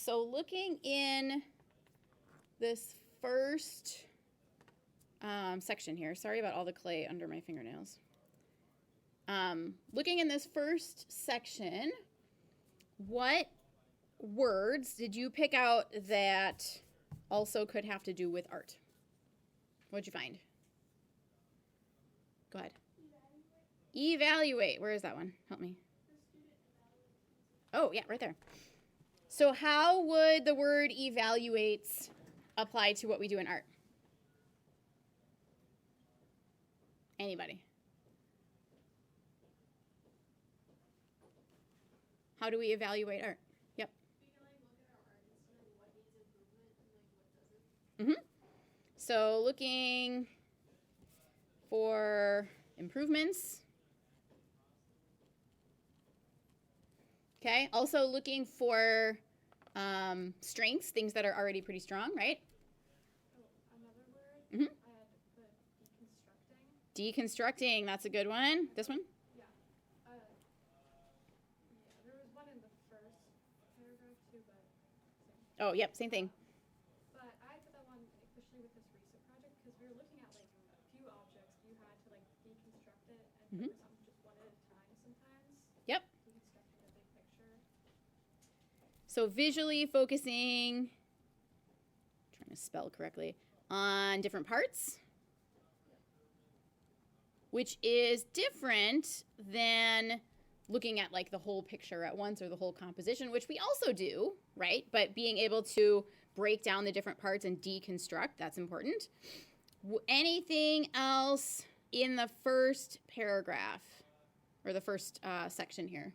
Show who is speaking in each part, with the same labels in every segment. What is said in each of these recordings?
Speaker 1: So looking in this first section here, sorry about all the clay under my fingernails. Looking in this first section, what words did you pick out that also could have to do with art? What'd you find? Go ahead. Evaluate. Where is that one? Help me. Oh, yeah, right there. So how would the word evaluates apply to what we do in art? Anybody? How do we evaluate art? Yep. So looking for improvements. Okay. Also looking for strengths, things that are already pretty strong, right?
Speaker 2: Another word. I had put
Speaker 1: deconstructing. Deconstructing. That's a good one. This one?
Speaker 2: Yeah. There was one in the first paragraph too, but same.
Speaker 1: Oh, yep, same thing.
Speaker 2: But I put that one, especially with this recent project, because we were looking at like a few objects. You had to like deconstruct it and focus on just one at a time sometimes.
Speaker 1: Yep.
Speaker 2: Deconstructing the big picture.
Speaker 1: So visually focusing, trying to spell correctly, on different parts, which is different than looking at like the whole picture at once or the whole composition, which we also do, right? But being able to break down the different parts and deconstruct, that's important. Anything else in the first paragraph or the first section here?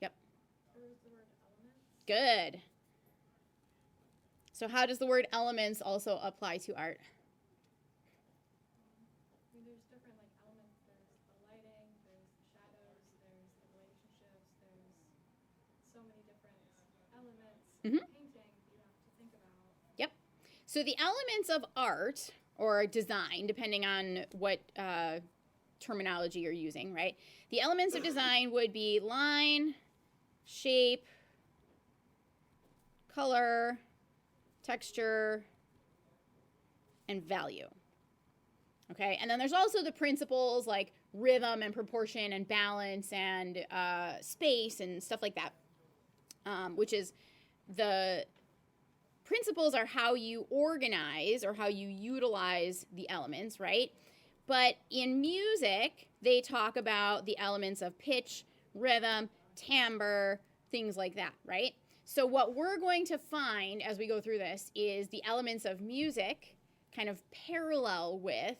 Speaker 1: Yep.
Speaker 2: There was the word elements.
Speaker 1: Good. So how does the word elements also apply to art?
Speaker 2: I mean, there's different like elements. There's the lighting, there's the shadows, there's the relationships, there's so many different elements in painting you have to think about.
Speaker 1: Yep. So the elements of art or design, depending on what terminology you're using, right? The elements of design would be line, shape, color, texture, and value. Okay, and then there's also the principles like rhythm and proportion and balance and space and stuff like that, which is the principles are how you organize or how you utilize the elements, right? But in music, they talk about the elements of pitch, rhythm, timbre, things like that, right? So what we're going to find as we go through this is the elements of music kind of parallel with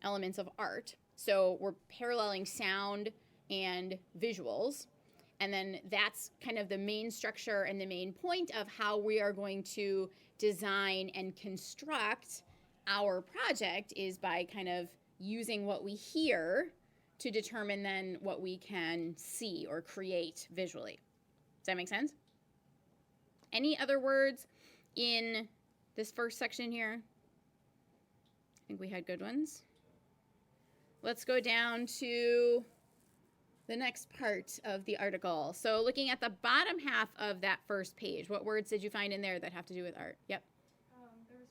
Speaker 1: elements of art. So we're paralleling sound and visuals. And then that's kind of the main structure and the main point of how we are going to design and construct our project is by kind of using what we hear to determine then what we can see or create visually. Does that make sense? Any other words in this first section here? I think we had good ones. Let's go down to the next part of the article. So looking at the bottom half of that first page, what words did you find in there that have to do with art? Yep.
Speaker 2: There was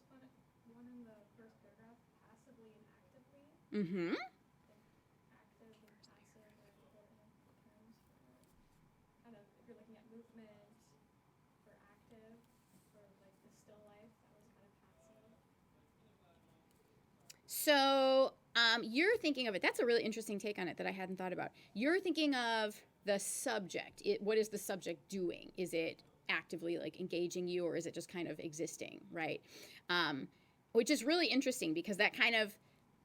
Speaker 2: one in the first paragraph, passively and actively.
Speaker 1: Mm-hmm.
Speaker 2: Active and passive are important terms for kind of if you're looking at movement for active, for like the still life, that was kind of passive.
Speaker 1: So you're thinking of it. That's a really interesting take on it that I hadn't thought about. You're thinking of the subject. What is the subject doing? Is it actively like engaging you, or is it just kind of existing, right? Which is really interesting because that kind of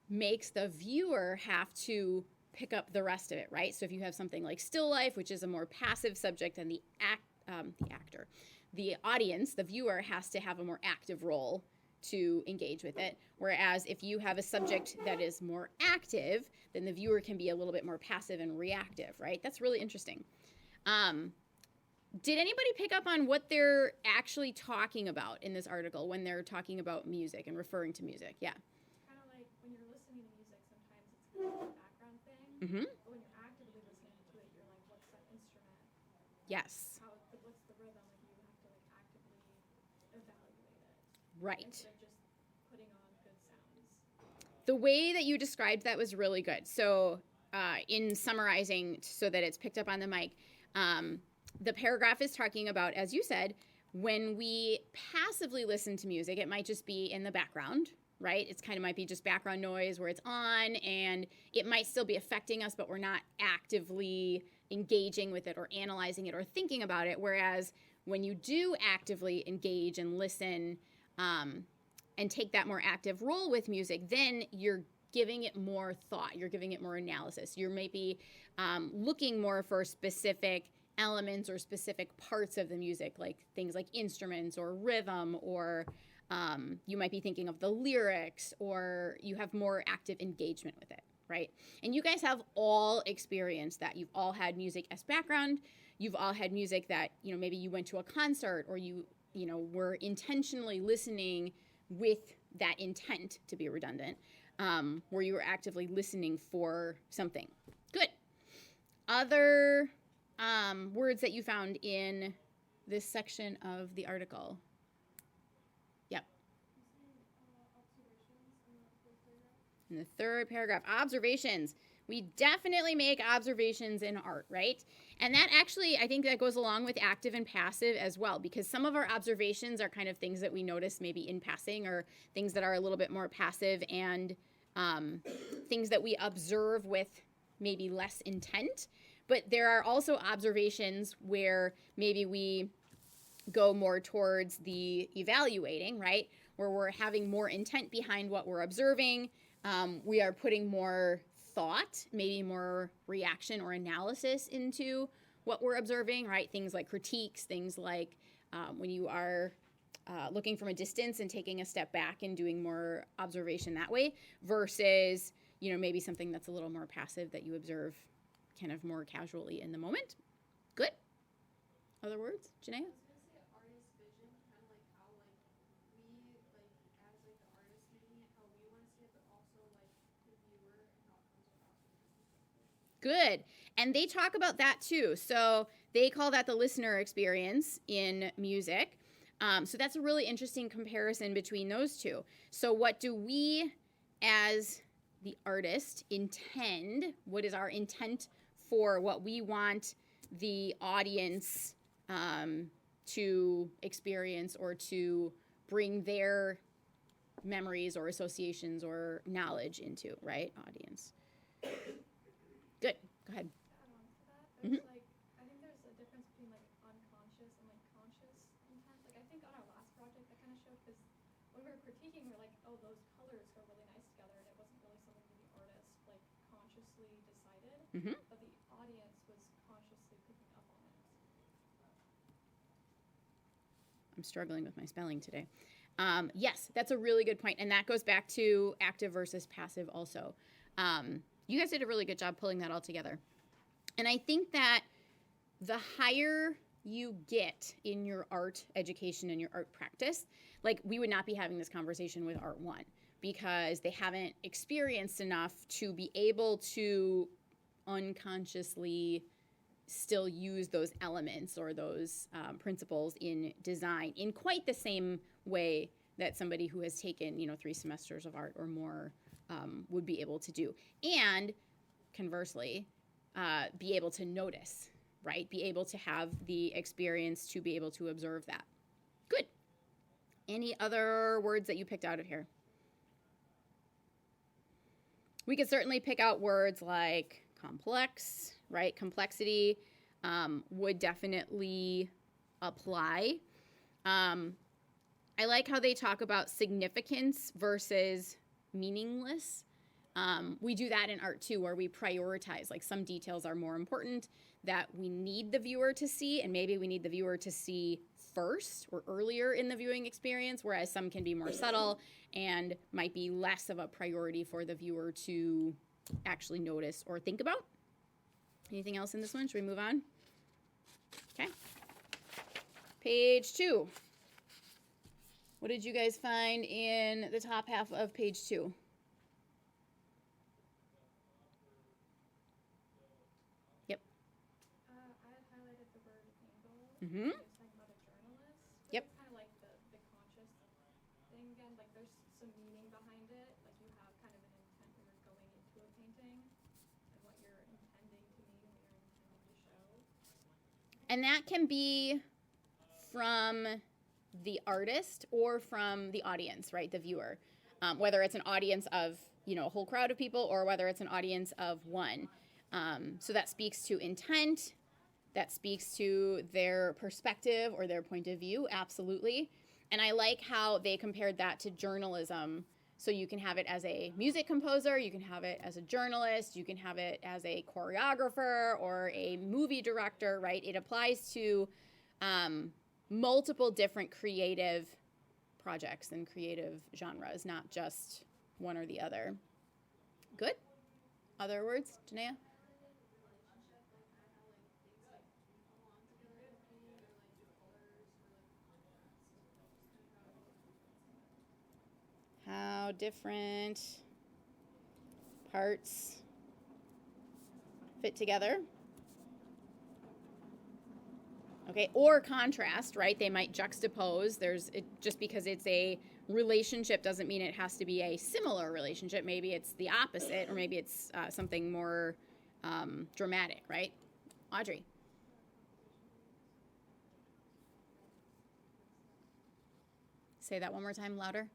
Speaker 1: makes the viewer have to pick up the rest of it, right? So if you have something like still life, which is a more passive subject, and the actor, the audience, the viewer has to have a more active role to engage with it. Whereas if you have a subject that is more active, then the viewer can be a little bit more passive and reactive, right? That's really interesting. Did anybody pick up on what they're actually talking about in this article when they're talking about music and referring to music? Yeah.
Speaker 2: Kind of like when you're listening to music, sometimes it's kind of like a background thing.
Speaker 1: Mm-hmm.
Speaker 2: But when you're actively listening to it, you're like, what's that instrument?
Speaker 1: Yes.
Speaker 2: What rhythm, like you have to like actively evaluate it
Speaker 1: Right.
Speaker 2: instead of just putting on good sounds.
Speaker 1: The way that you described that was really good. So, in summarizing so that it's picked up on the mic, the paragraph is talking about, as you said, when we passively listen to music, it might just be in the background, right? It's kind of might be just background noise where it's on and it might still be affecting us, but we're not actively engaging with it or analyzing it or thinking about it. Whereas when you do actively engage and listen, and take that more active role with music, then you're giving it more thought. You're giving it more analysis. You're maybe looking more for specific elements or specific parts of the music, like things like instruments or rhythm, or you might be thinking of the lyrics, or you have more active engagement with it, right? And you guys have all experienced that. You've all had music as background. You've all had music that, maybe you went to a concert or you were intentionally listening with that intent, to be redundant, where you were actively listening for something. Good. Other words that you found in this section of the article? Yep. In the third paragraph, observations. We definitely make observations in art, right? And that actually, I think that goes along with active and passive as well, because some of our observations are kind of things that we notice maybe in passing, or things that are a little bit more passive, and things that we observe with maybe less intent. But there are also observations where maybe we go more towards the evaluating, right? Where we're having more intent behind what we're observing. We are putting more thought, maybe more reaction or analysis into what we're observing, right? Things like critiques, things like when you are looking from a distance and taking a step back and doing more observation that way, versus, maybe something that's a little more passive that you observe kind of more casually in the moment. Good. Other words, Janaea?
Speaker 3: I was gonna say artist vision, kind of like how we as the artist making it, how we want to see it, but also the viewer and how it comes across.
Speaker 1: Good. And they talk about that too. So they call that the listener experience in music. So that's a really interesting comparison between those two. So what do we, as the artist, intend? What is our intent for what we want the audience to experience, or to bring their memories or associations or knowledge into, right? Audience. Good. Go ahead.
Speaker 2: To add on to that, there's I think there's a difference between unconscious and conscious intent. I think on our last project that kind of showed, because when we were critiquing, we're like, oh, those colors go really nice together, and it wasn't really something that the artist consciously decided, but the audience was consciously picking up on it.
Speaker 1: I'm struggling with my spelling today. Yes, that's a really good point, and that goes back to active versus passive also. You guys did a really good job pulling that all together. And I think that the higher you get in your art education and your art practice, we would not be having this conversation with Art 1, because they haven't experienced enough to be able to unconsciously still use those elements or those principles in design in quite the same way that somebody who has taken 3 semesters of art or more would be able to do. And conversely, be able to notice, right? Be able to have the experience to be able to observe that. Good. Any other words that you picked out of here? We could certainly pick out words like complex, right? Complexity would definitely apply. I like how they talk about significance versus meaningless. We do that in art too, where we prioritize, some details are more important that we need the viewer to see, and maybe we need the viewer to see first or earlier in the viewing experience, whereas some can be more subtle and might be less of a priority for the viewer to actually notice or think about. Anything else in this one? Should we move on? Okay. Page 2. What did you guys find in the top half of page 2? Yep.
Speaker 2: I had highlighted the word angle.
Speaker 1: Mm-hmm.
Speaker 2: It was talking some meaning behind it. Like you have kind of an intent when you're going into a painting and what you're intending to mean, what you're intending to show.
Speaker 1: And that can be from the artist or from the audience, right? The viewer. Whether it's an audience of, a whole crowd of people or whether it's an audience of one. So that speaks to intent. That speaks to their perspective or their point of view, absolutely. And I like how they compared that to journalism. So you can have it as a music composer, you can have it as a journalist, you can have it as a choreographer or a movie director, right? It applies to multiple different creative projects and creative genres, not just one or the other. Good? Other words, Janaea? How different parts fit together. Okay, or contrast, right? They might juxtapose. Just because it's a relationship doesn't mean it has to be a similar relationship. Maybe it's the opposite, or maybe it's something more dramatic, right? Audrey. Say that one more time, louder.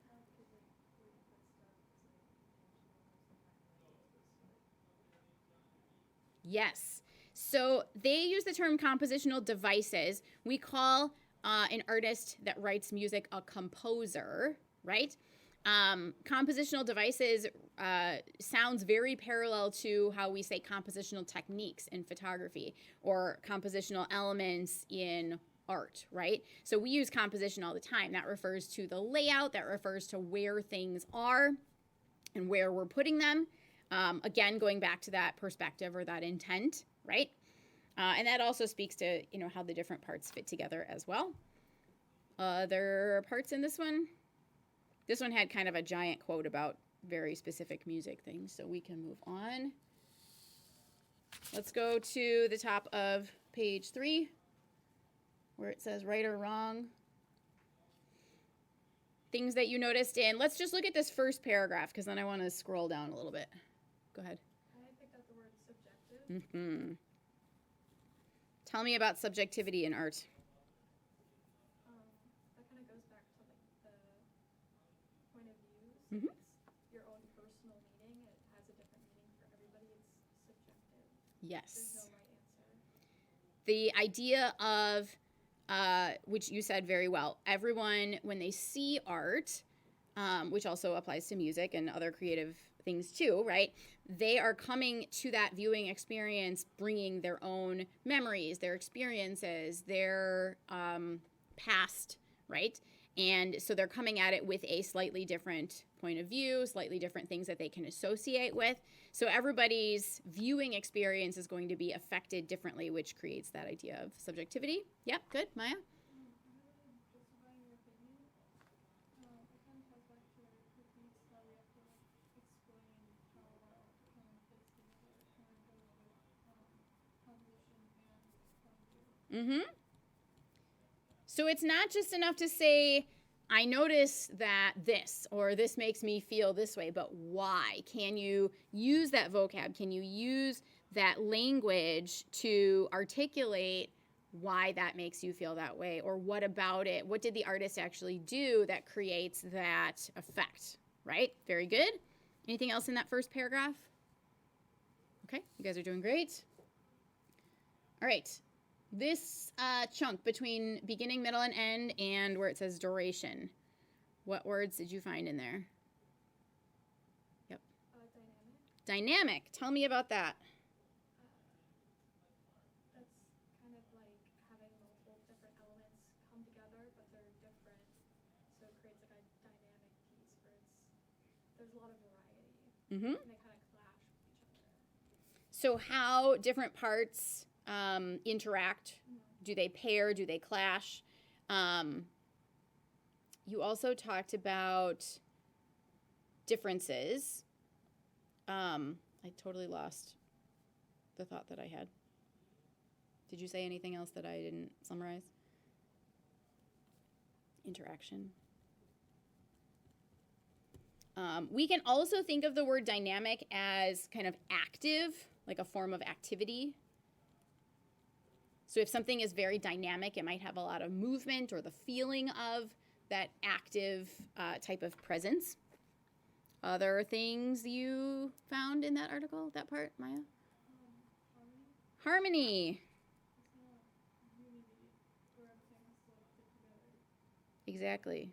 Speaker 1: Yes. So they use the term compositional devices. We call an artist that writes music a composer, right? Compositional devices sounds very parallel to how we say compositional techniques in photography or compositional elements in art, right? So we use composition all the time. That refers to the layout, that refers to where things are and where we're putting them. Again, going back to that perspective or that intent, right? And that also speaks to, how the different parts fit together as well. Other parts in this one? This one had kind of a giant quote about very specific music things, so we can move on. Let's go to the top of page 3, where it says right or wrong. Things that you noticed in, let's just look at this first paragraph, because then I want to scroll down a little bit. Go ahead.
Speaker 2: I picked up the word subjective.
Speaker 1: Tell me about subjectivity in art.
Speaker 2: That kind of goes back to like the point of views.
Speaker 1: Mhm.
Speaker 2: It's your own personal meaning. It has a different meaning for everybody. It's subjective.
Speaker 1: Yes.
Speaker 2: There's no right answer.
Speaker 1: The idea of, which you said very well, everyone, when they see art, which also applies to music and other creative things too, right? They are coming to that viewing experience, bringing their own memories, their experiences, their past, right? And so they're coming at it with a slightly different point of view, slightly different things that they can associate with. So everybody's viewing experience is going to be affected differently, which creates that idea of subjectivity. Yep, good. Maya?
Speaker 3: Justifying your opinion, it kind of ties back to our critiques that we have to explain how our art kind of fits together, kind of goes with composition and point of view.
Speaker 1: So it's not just enough to say, I notice that this, or this makes me feel this way, but why? Can you use that vocab? Can you use that language to articulate why that makes you feel that way? Or what about it? What did the artist actually do that creates that effect, right? Very good. Anything else in that first paragraph? Okay, you guys are doing great. All right. This chunk between beginning, middle, and end, and where it says duration. What words did you find in there? Yep.
Speaker 2: Dynamic.
Speaker 1: Dynamic. Tell me about that.
Speaker 2: That's kind of like having multiple different elements come together, but they're different. So it creates like a dynamic piece where there's a lot of variety. And they kind of clash with each other.
Speaker 1: So how different parts interact? Do they pair? Do they clash? You also talked about differences. I totally lost the thought that I had. Did you say anything else that I didn't summarize? Interaction. We can also think of the word dynamic as kind of active, like a form of activity. So if something is very dynamic, it might have a lot of movement or the feeling of that active type of presence. Other things you found in that article, that part, Maya? Harmony.
Speaker 3: It's not unity where everything has to like fit together.
Speaker 1: Exactly.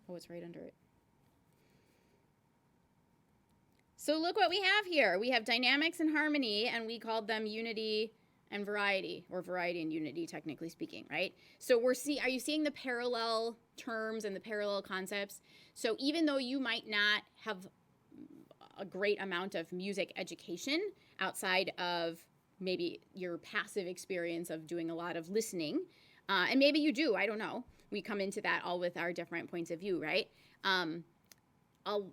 Speaker 1: Oh, it's right under it. So look what we have here. We have dynamics and harmony, and we called them unity and variety, or variety and unity, technically speaking, right? So are you seeing the parallel terms and the parallel concepts? So even though you might not have a great amount of music education outside of maybe your passive experience of doing a lot of listening, and maybe you do, I don't know. We come into that all with our different points of view, right?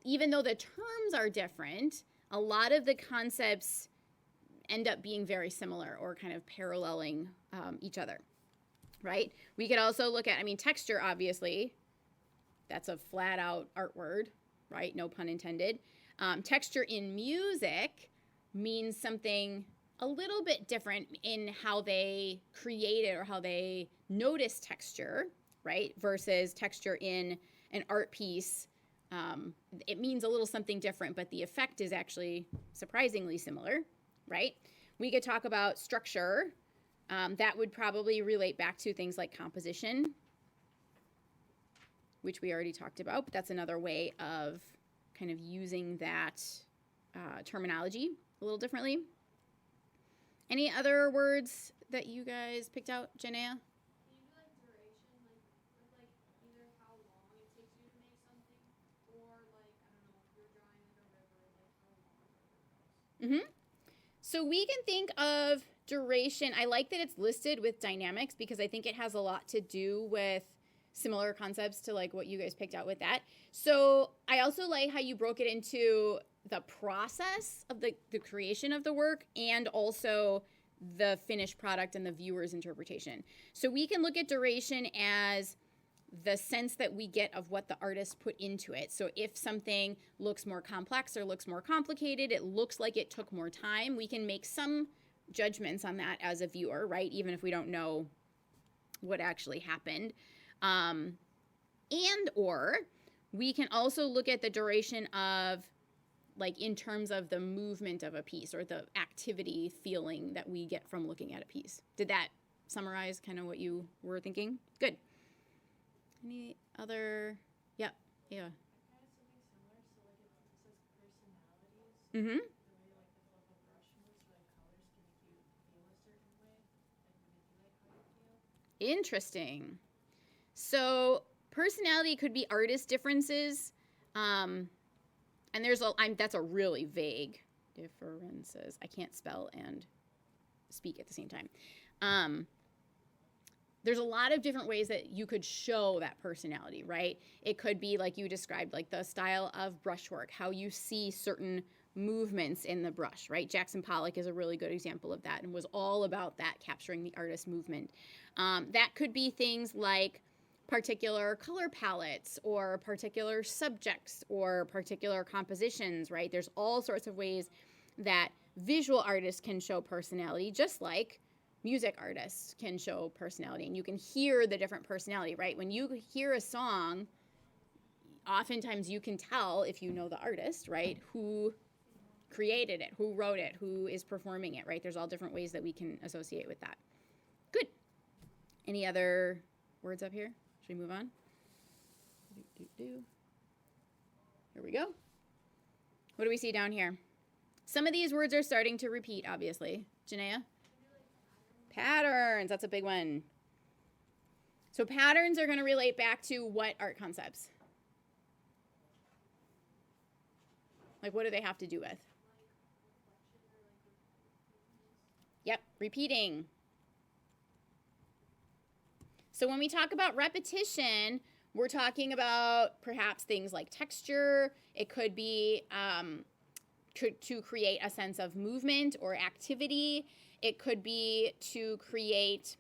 Speaker 1: Even though the terms are different, a lot of the concepts end up being very similar or kind of paralleling each other, right? We could also look at, texture, obviously. That's a flat out art word, right? No pun intended. Texture in music means something a little bit different in how they create it or how they notice texture, right? Versus texture in an art piece. It means a little something different, but the effect is actually surprisingly similar, right? We could talk about structure. That would probably relate back to things like composition, which we already talked about, but that's another way of kind of using that terminology a little differently. Any other words that you guys picked out, Janaea?
Speaker 4: Can you do like duration, with either how long it takes you to make something, or I don't know, if you're drawing a river, how long a river goes?
Speaker 1: So we can think of duration. I like that it's listed with dynamics because I think it has a lot to do with similar concepts to like what you guys picked out with that. So I also like how you broke it into the process of the creation of the work and also the finished product and the viewer's interpretation. So we can look at duration as the sense that we get of what the artist put into it. So if something looks more complex or looks more complicated, it looks like it took more time, we can make some judgments on that as a viewer, right? Even if we don't know what actually happened. And or we can also look at the duration of in terms of the movement of a piece or the activity feeling that we get from looking at a piece. Did that summarize kind of what you were thinking? Good. Any other? Yep. Yeah.
Speaker 4: Kind of something similar. So it says personalities.
Speaker 1: Mm-hmm.
Speaker 4: The way the flow of a brush moves, colors can make you feel a certain way, manipulate how you feel.
Speaker 1: Interesting. So personality could be artist differences, and that's a really vague differences. I can't spell and speak at the same time. There's a lot of different ways that you could show that personality, right? It could be like you described, like the style of brushwork, how you see certain movements in the brush, right? Jackson Pollock is a really good example of that and was all about that, capturing the artist's movement. That could be things like particular color palettes or particular subjects or particular compositions, right? There's all sorts of ways that visual artists can show personality, just like music artists can show personality, and you can hear the different personality, right? When you hear a song, oftentimes you can tell, if you know the artist, right, who created it, who wrote it, who is performing it, right? There's all different ways that we can associate with that. Good. Any other words up here? Should we move on? Here we go. What do we see down here? Some of these words are starting to repeat, obviously. Janaea? Patterns, that's a big one. So patterns are going to relate back to what art concepts? What do they have to do with? Yep, repeating. So when we talk about repetition, we're talking about perhaps things like texture. It could be to create a sense of movement or activity. It could be to create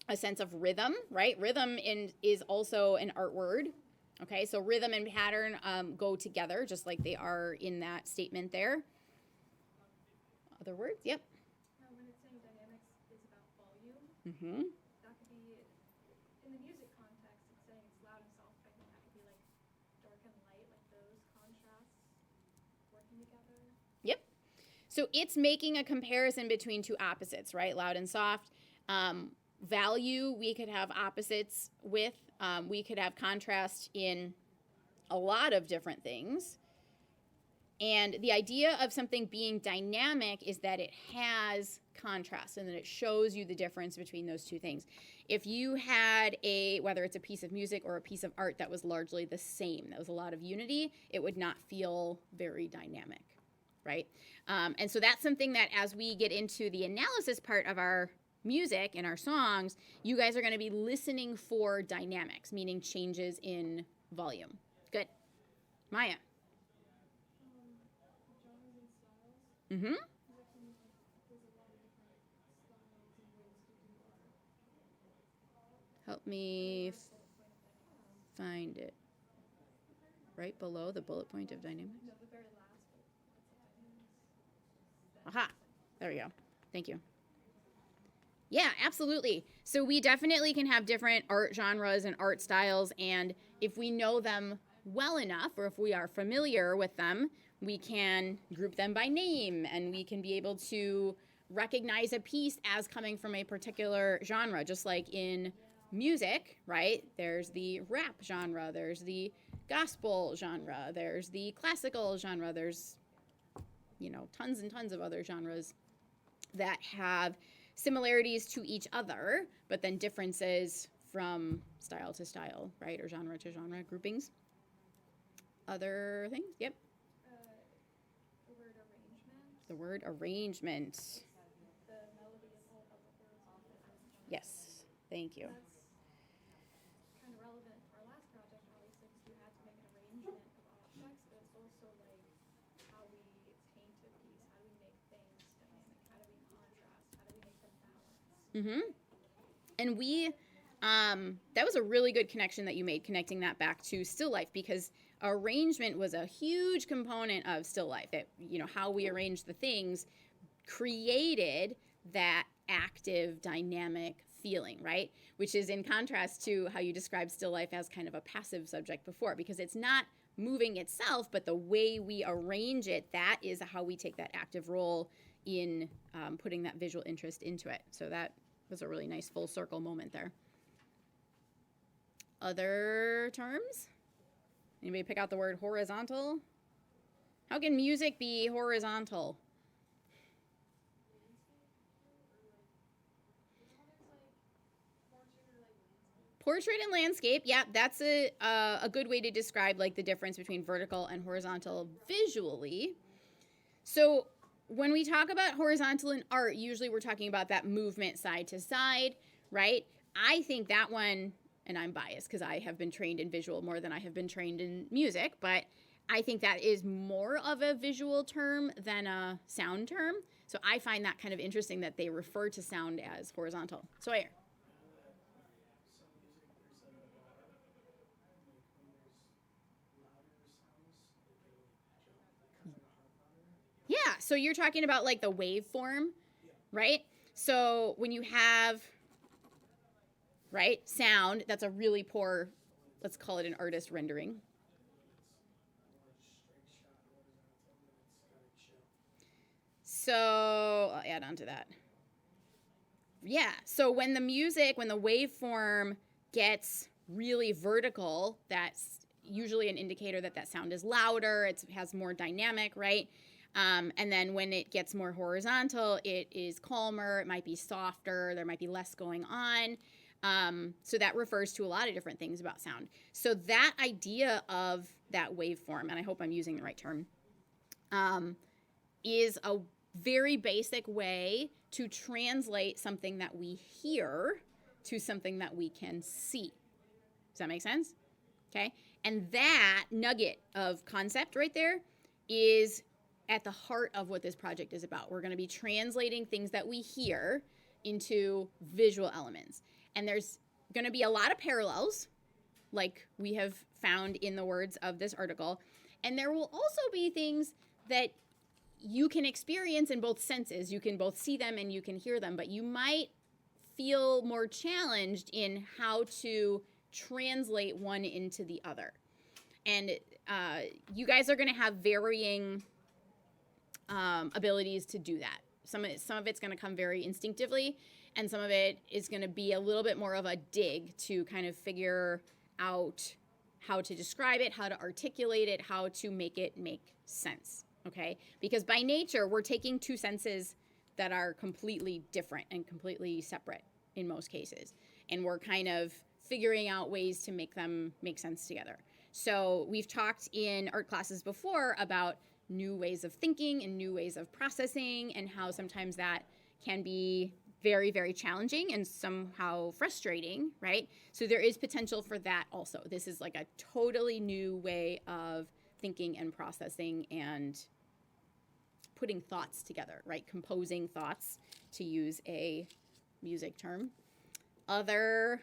Speaker 1: a sense of rhythm, right? Rhythm is also an art word. Okay, so rhythm and pattern go together just like they are in that statement there. Other words? Yep.
Speaker 2: When it's saying dynamics is about volume,
Speaker 1: Mm-hmm.
Speaker 2: that could be, in the music context, it's saying it's loud and soft. I think that could be like dark and light, like those contrasts working together.
Speaker 1: Yep. So it's making a comparison between two opposites, right? Loud and soft. Value, we could have opposites with. We could have contrast in a lot of different things. And the idea of something being dynamic is that it has contrast and that it shows you the difference between those two things. If you had whether it's a piece of music or a piece of art that was largely the same, that was a lot of unity, it would not feel very dynamic, right? And so that's something that as we get into the analysis part of our music and our songs, you guys are going to be listening for dynamics, meaning changes in volume. Good. Maya.
Speaker 3: Genres and styles.
Speaker 1: Mm-hmm.
Speaker 3: There's a lot of different styles and ways to do art.
Speaker 1: Help me find it. Right below the bullet point of dynamics.
Speaker 2: No, the very last,
Speaker 1: Aha. There we go. Thank you. Yeah, absolutely. So we definitely can have different art genres and art styles, and if we know them well enough, or if we are familiar with them, we can group them by name, and we can be able to recognize a piece as coming from a particular genre, just like in music, right? There's the rap genre, there's the gospel genre, there's the classical genre, there's, tons and tons of other genres that have similarities to each other, but then differences from style to style, right? Or genre to genre groupings. Other things? Yep.
Speaker 2: the word arrangement,
Speaker 1: The word arrangement.
Speaker 2: the melody of the horizontal.
Speaker 1: Yes. Thank you.
Speaker 2: That's kind of relevant for our last project, obviously, because we had to make an arrangement of objects, but it's also like how we paint a piece, how do we make things dynamic, how do we contrast, how do we make them balanced.
Speaker 1: Mm-hmm. And that was a really good connection that you made, connecting that back to still life, because arrangement was a huge component of still life. That, how we arranged the things created that active, dynamic feeling, right? Which is in contrast to how you described still life as kind of a passive subject before, because it's not moving itself, but the way we arrange it, that is how we take that active role in putting that visual interest into it. So that was a really nice full circle moment there. Other terms? Anybody pick out the word horizontal? How can music be horizontal? Portrait and landscape, yeah, that's a good way to describe like the difference between vertical and horizontal visually. So when we talk about horizontal in art, usually we're talking about that movement side to side, right? I think that one, and I'm biased because I have been trained in visual more than I have been trained in music, but I think that is more of a visual term than a sound term. So I find that kind of interesting that they refer to sound as horizontal. Sawyer. Yeah, so you're talking about like the waveform, right? So when you have, right, sound, that's a really poor, let's call it an artist rendering. So I'll add on to that. Yeah, so when the waveform gets really vertical, that's usually an indicator that that sound is louder, it has more dynamic, right? And then when it gets more horizontal, it is calmer, it might be softer, there might be less going on. So that refers to a lot of different things about sound. So that idea of that waveform, and I hope I'm using the right term, is a very basic way to translate something that we hear to something that we can see. Does that make sense? Okay. And that nugget of concept right there is at the heart of what this project is about. We're going to be translating things that we hear into visual elements. And there's going to be a lot of parallels, like we have found in the words of this article. And there will also be things that you can experience in both senses. You can both see them and you can hear them, but you might feel more challenged in how to translate one into the other. And you guys are going to have varying abilities to do that. Some of it's going to come very instinctively, and some of it is going to be a little bit more of a dig to kind of figure out how to describe it, how to articulate it, how to make it make sense, okay? Because by nature, we're taking two senses that are completely different and completely separate in most cases, and we're kind of figuring out ways to make them make sense together. So we've talked in art classes before about new ways of thinking and new ways of processing, and how sometimes that can be very, very challenging and somehow frustrating, right? So there is potential for that also. This is like a totally new way of thinking and processing and putting thoughts together, right? Composing thoughts, to use a music term. Other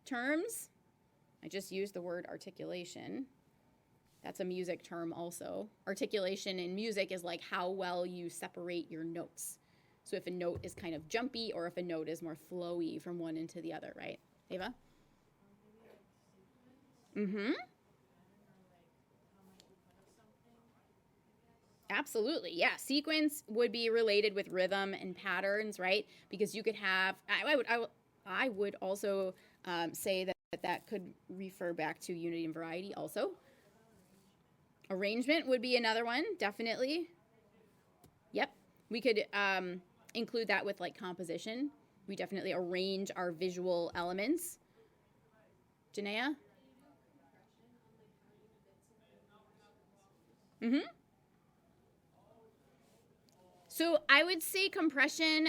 Speaker 1: terms, I just used the word articulation. That's a music term also. Articulation in music is like how well you separate your notes. So if a note is kind of jumpy, or if a note is more flowy from one into the other, right? Ava? Mm-hmm. Absolutely, yeah. Sequence would be related with rhythm and patterns, right? Because you could have, I would also say that could refer back to unity and variety also. Arrangement would be another one, definitely. Yep, we could include that with like composition. We definitely arrange our visual elements. Janaea? Mm-hmm. So I would say compression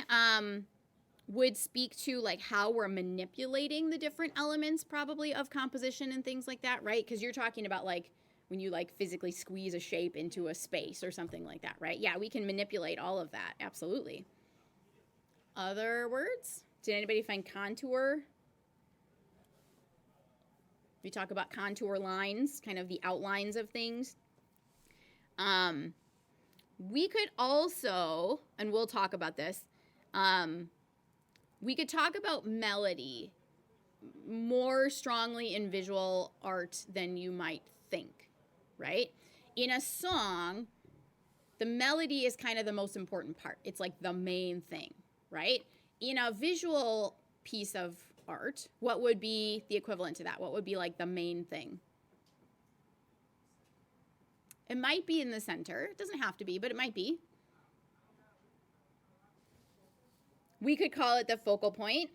Speaker 1: would speak to like how we're manipulating the different elements probably of composition and things like that, right? Because you're talking about like when you like physically squeeze a shape into a space or something like that, right? Yeah, we can manipulate all of that, absolutely. Other words? Did anybody find contour? We talk about contour lines, kind of the outlines of things. We could also, and we'll talk about this, we could talk about melody more strongly in visual art than you might think, right? In a song, the melody is kind of the most important part. It's like the main thing, right? In a visual piece of art, what would be the equivalent to that? What would be like the main thing? It might be in the center. It doesn't have to be, but it might be. We could call it the focal point.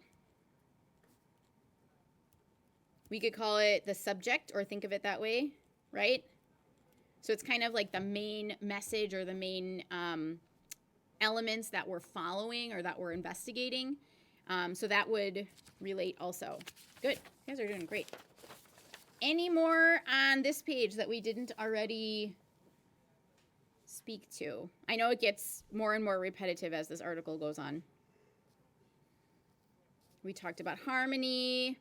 Speaker 1: We could call it the subject, or think of it that way, right? So it's kind of like the main message or the main elements that we're following or that we're investigating. So that would relate also. Good. You guys are doing great. Any more on this page that we didn't already speak to? I know it gets more and more repetitive as this article goes on. We talked about harmony.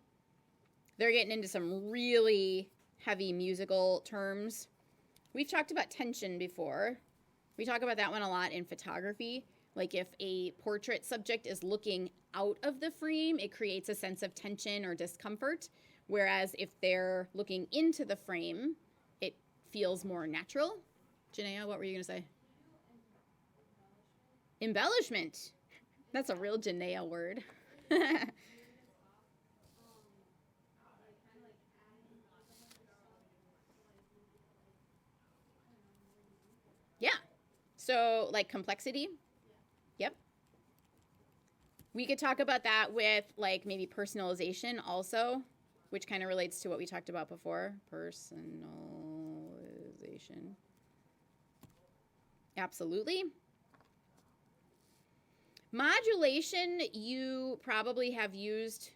Speaker 1: They're getting into some really heavy musical terms. We've talked about tension before. We talk about that one a lot in photography. Like if a portrait subject is looking out of the frame, it creates a sense of tension or discomfort. Whereas if they're looking into the frame, it feels more natural. Janaea, what were you going to say? Embellishment. That's a real Janaea word. Yeah. So like complexity. Yep. We could talk about that with like maybe personalization also, which kind of relates to what we talked about before. Personalization. Absolutely. Modulation, you probably have used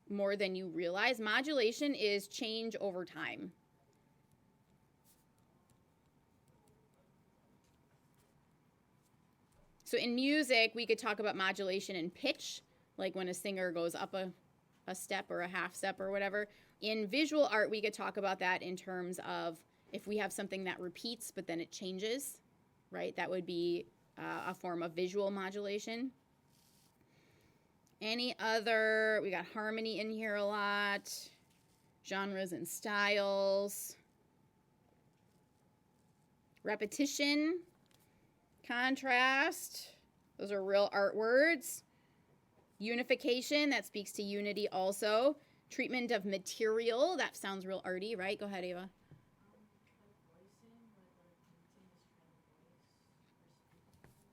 Speaker 1: more than you realize. Modulation is change over time. So in music, we could talk about modulation in pitch, like when a singer goes up a a step or a half step or whatever. In visual art, we could talk about that in terms of if we have something that repeats but then it changes, right? That would be a form of visual modulation. Any other, we got harmony in here a lot, genres and styles, repetition, contrast, those are real art words. Unification, that speaks to unity also. Treatment of material, that sounds real arty, right? Go ahead, Ava.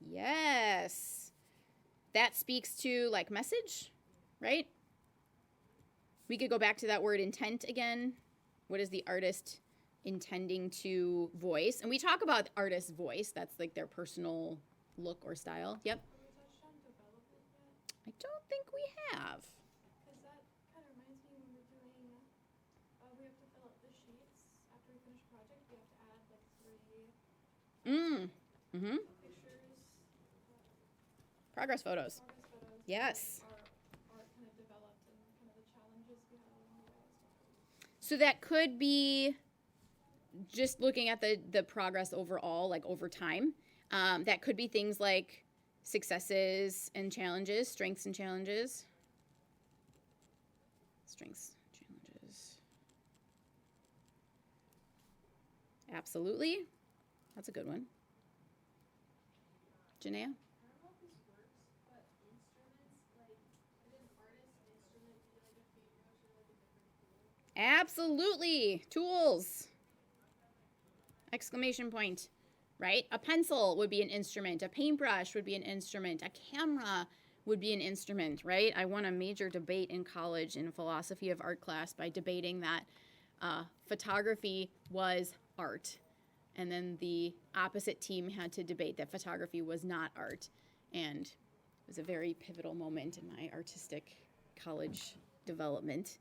Speaker 1: Yes. That speaks to like message, right? We could go back to that word intent again. What is the artist intending to voice? And we talk about artist's voice. That's like their personal look or style. Yep.
Speaker 3: Have we touched on development yet?
Speaker 1: I don't think we have.
Speaker 3: Because that kind of reminds me when we're doing, we have to fill out the sheets after we finish a project. We have to add like 3
Speaker 1: Mm-hmm.
Speaker 3: pictures,
Speaker 1: Progress photos.
Speaker 3: progress photos.
Speaker 1: Yes.
Speaker 3: Our art kind of developed and kind of the challenges we had along the way as well.
Speaker 1: So that could be just looking at the progress overall, like over time. That could be things like successes and challenges, strengths and challenges. Strengths, challenges. Absolutely. That's a good one. Janaea?
Speaker 4: I don't know if this works, but instruments, like, could an artist's instrument be like a paintbrush or like a different tool?
Speaker 1: Absolutely. Tools. Exclamation point. Right? A pencil would be an instrument. A paintbrush would be an instrument. A camera would be an instrument, right? I won a major debate in college in philosophy of art class by debating that photography was art. And then the opposite team had to debate that photography was not art. And it was a very pivotal moment in my artistic college development.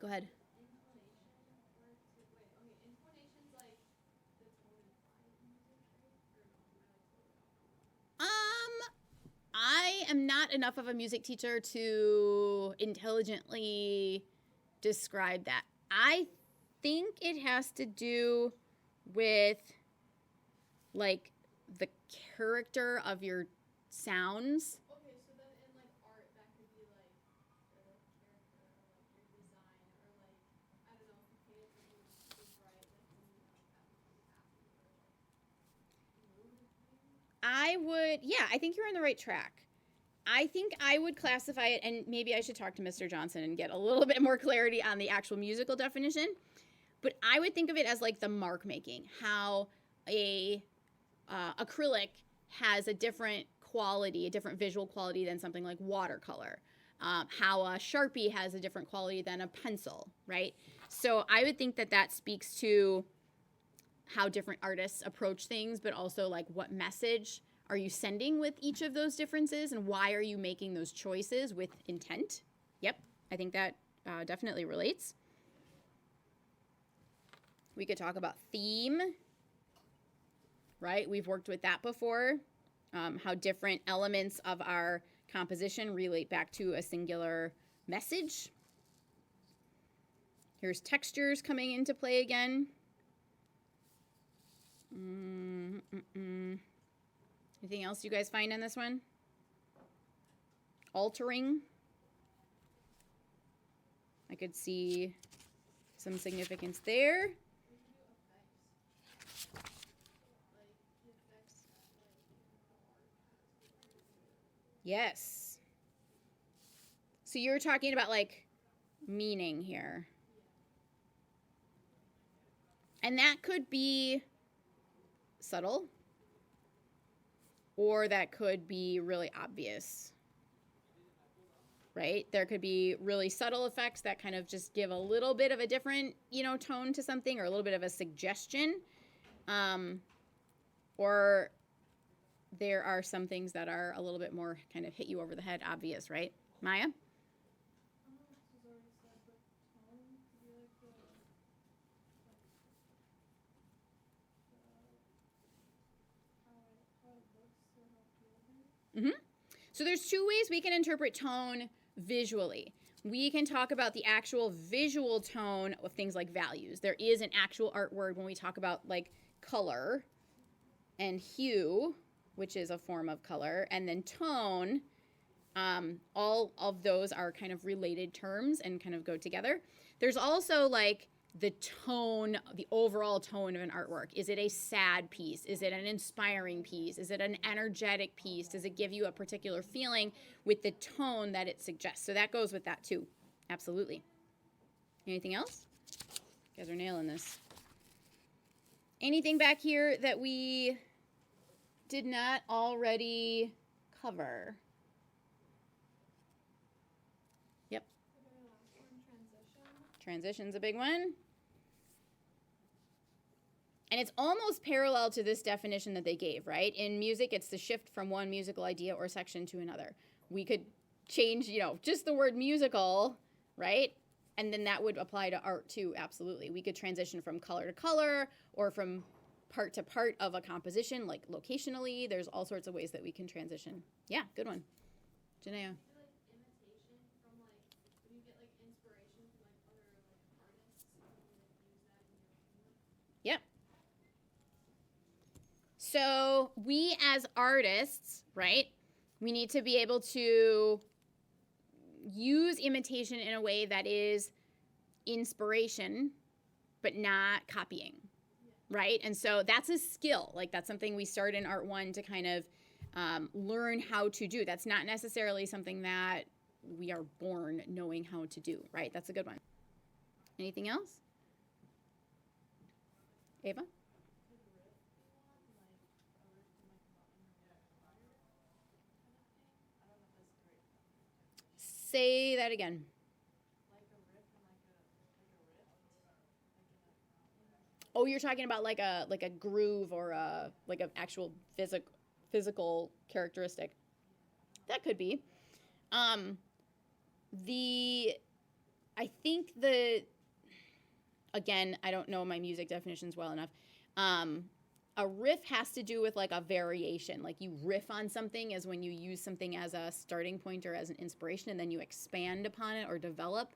Speaker 1: Go ahead.
Speaker 4: Intonation's like the tone implied in music, right? Or no?
Speaker 1: I am not enough of a music teacher to intelligently describe that. I think it has to do with like the character of your sounds.
Speaker 4: Okay, so then in like art, that could be like the character or like your design or like, I don't know, if you painted something super bright, like something like that would be happy or like mood maybe?
Speaker 1: I think you're on the right track. I think I would classify it, and maybe I should talk to Mr. Johnson and get a little bit more clarity on the actual musical definition. But I would think of it as like the mark making, how a acrylic has a different quality, a different visual quality than something like watercolor. How a Sharpie has a different quality than a pencil, right? So I would think that that speaks to how different artists approach things, but also like what message are you sending with each of those differences and why are you making those choices with intent? Yep, I think that definitely relates. We could talk about theme, right? We've worked with that before. How different elements of our composition relate back to a singular message. Here's textures coming into play again. Anything else you guys find in this one? Altering. I could see some significance there.
Speaker 4: We can do effects. Like the effects that like the art has.
Speaker 1: Yes. So you're talking about like meaning here. And that could be subtle, or that could be really obvious, right? There could be really subtle effects that kind of just give a little bit of a different, tone to something, or a little bit of a suggestion. Or there are some things that are a little bit more kind of hit you over the head, obvious, right? Maya?
Speaker 3: I don't know if this was already said, but tone could be like the how it looks or how it feels.
Speaker 1: So there's two ways we can interpret tone visually. We can talk about the actual visual tone of things like values. There is an actual art word when we talk about like color and hue, which is a form of color, and then tone. All of those are kind of related terms and kind of go together. There's also like the tone, the overall tone of an artwork. Is it a sad piece? Is it an inspiring piece? Is it an energetic piece? Does it give you a particular feeling with the tone that it suggests? So that goes with that too. Absolutely. Anything else? You guys are nailing this. Anything back here that we did not already cover? Yep.
Speaker 2: The very last one, transition.
Speaker 1: Transition's a big one. And it's almost parallel to this definition that they gave, right? In music, it's the shift from one musical idea or section to another. We could change, just the word musical, right? And then that would apply to art too, absolutely. We could transition from color to color or from part to part of a composition, like locationally. There's all sorts of ways that we can transition. Yeah, good one. Janaea.
Speaker 4: I feel like imitation from like when you get like inspiration from like other like artists, you can like use that in your own.
Speaker 1: Yep. So we as artists, right, we need to be able to use imitation in a way that is inspiration, but not copying, right? And so that's a skill. Like that's something we start in Art 1 to kind of learn how to do. That's not necessarily something that we are born knowing how to do, right? That's a good one. Anything else? Ava? Say that again. Oh, you're talking about like a groove or a like an actual physical characteristic. That could be. I think again, I don't know my music definitions well enough. A riff has to do with like a variation. Like you riff on something is when you use something as a starting point or as an inspiration, and then you expand upon it or develop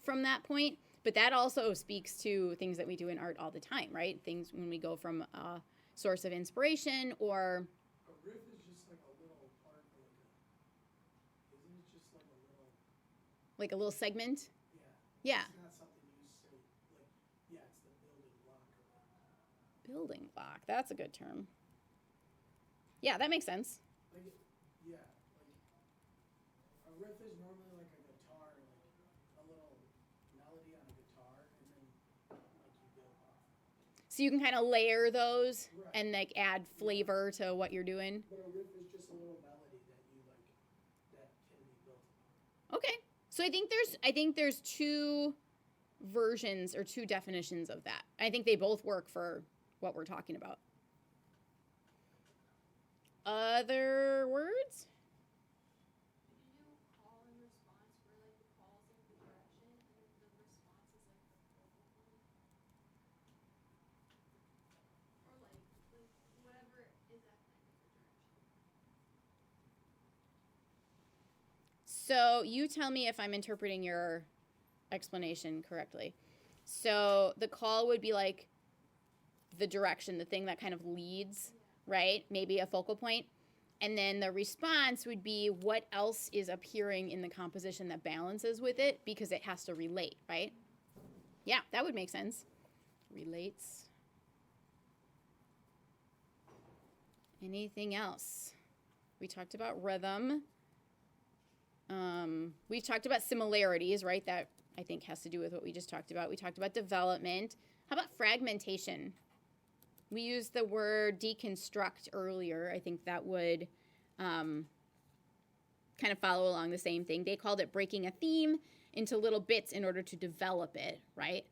Speaker 1: from that point. But that also speaks to things that we do in art all the time, right? Things when we go from a source of inspiration or...
Speaker 5: A riff is just like a little part of isn't it just like a little...
Speaker 1: Like a little segment?
Speaker 5: Yeah.
Speaker 1: Yeah.
Speaker 5: It's not something you say, like, yeah, it's the building block of it.
Speaker 1: Building block. That's a good term. Yeah, that makes sense.
Speaker 5: Like, yeah, like, a riff is normally like a guitar, like, a little melody on a guitar, and then, like, you build off.
Speaker 1: So you can kind of layer those
Speaker 5: Right.
Speaker 1: and like add flavor to what you're doing.
Speaker 5: But a riff is just a little melody that you, like, that can be built upon.
Speaker 1: Okay. So I think there's two versions or two definitions of that. I think they both work for what we're talking about. Other words?
Speaker 4: Did you do call and response where like the call's like the direction and the response is like the focal point? Or like whatever is that kind of the direction.
Speaker 1: So you tell me if I'm interpreting your explanation correctly. So the call would be like the direction, the thing that kind of leads, right? Maybe a focal point. And then the response would be what else is appearing in the composition that balances with it because it has to relate, right? Yeah, that would make sense. Relates. Anything else? We talked about rhythm. We've talked about similarities, right? That I think has to do with what we just talked about. We talked about development. How about fragmentation? We used the word deconstruct earlier. I think that would kind of follow along the same thing. They called it breaking a theme into little bits in order to develop it, right?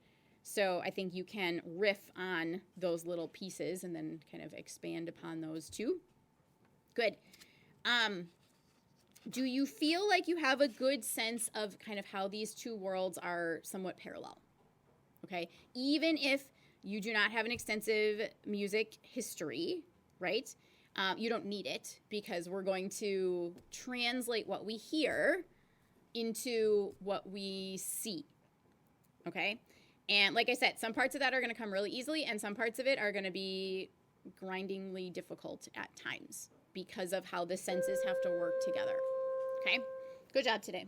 Speaker 1: So I think you can riff on those little pieces and then kind of expand upon those too. Good. Do you feel like you have a good sense of kind of how these two worlds are somewhat parallel? Okay, even if you do not have an extensive music history, right? You don't need it because we're going to translate what we hear into what we see. Okay? And like I said, some parts of that are going to come really easily, and some parts of it are going to be grindingly difficult at times because of how the senses have to work together. Okay? Good job today.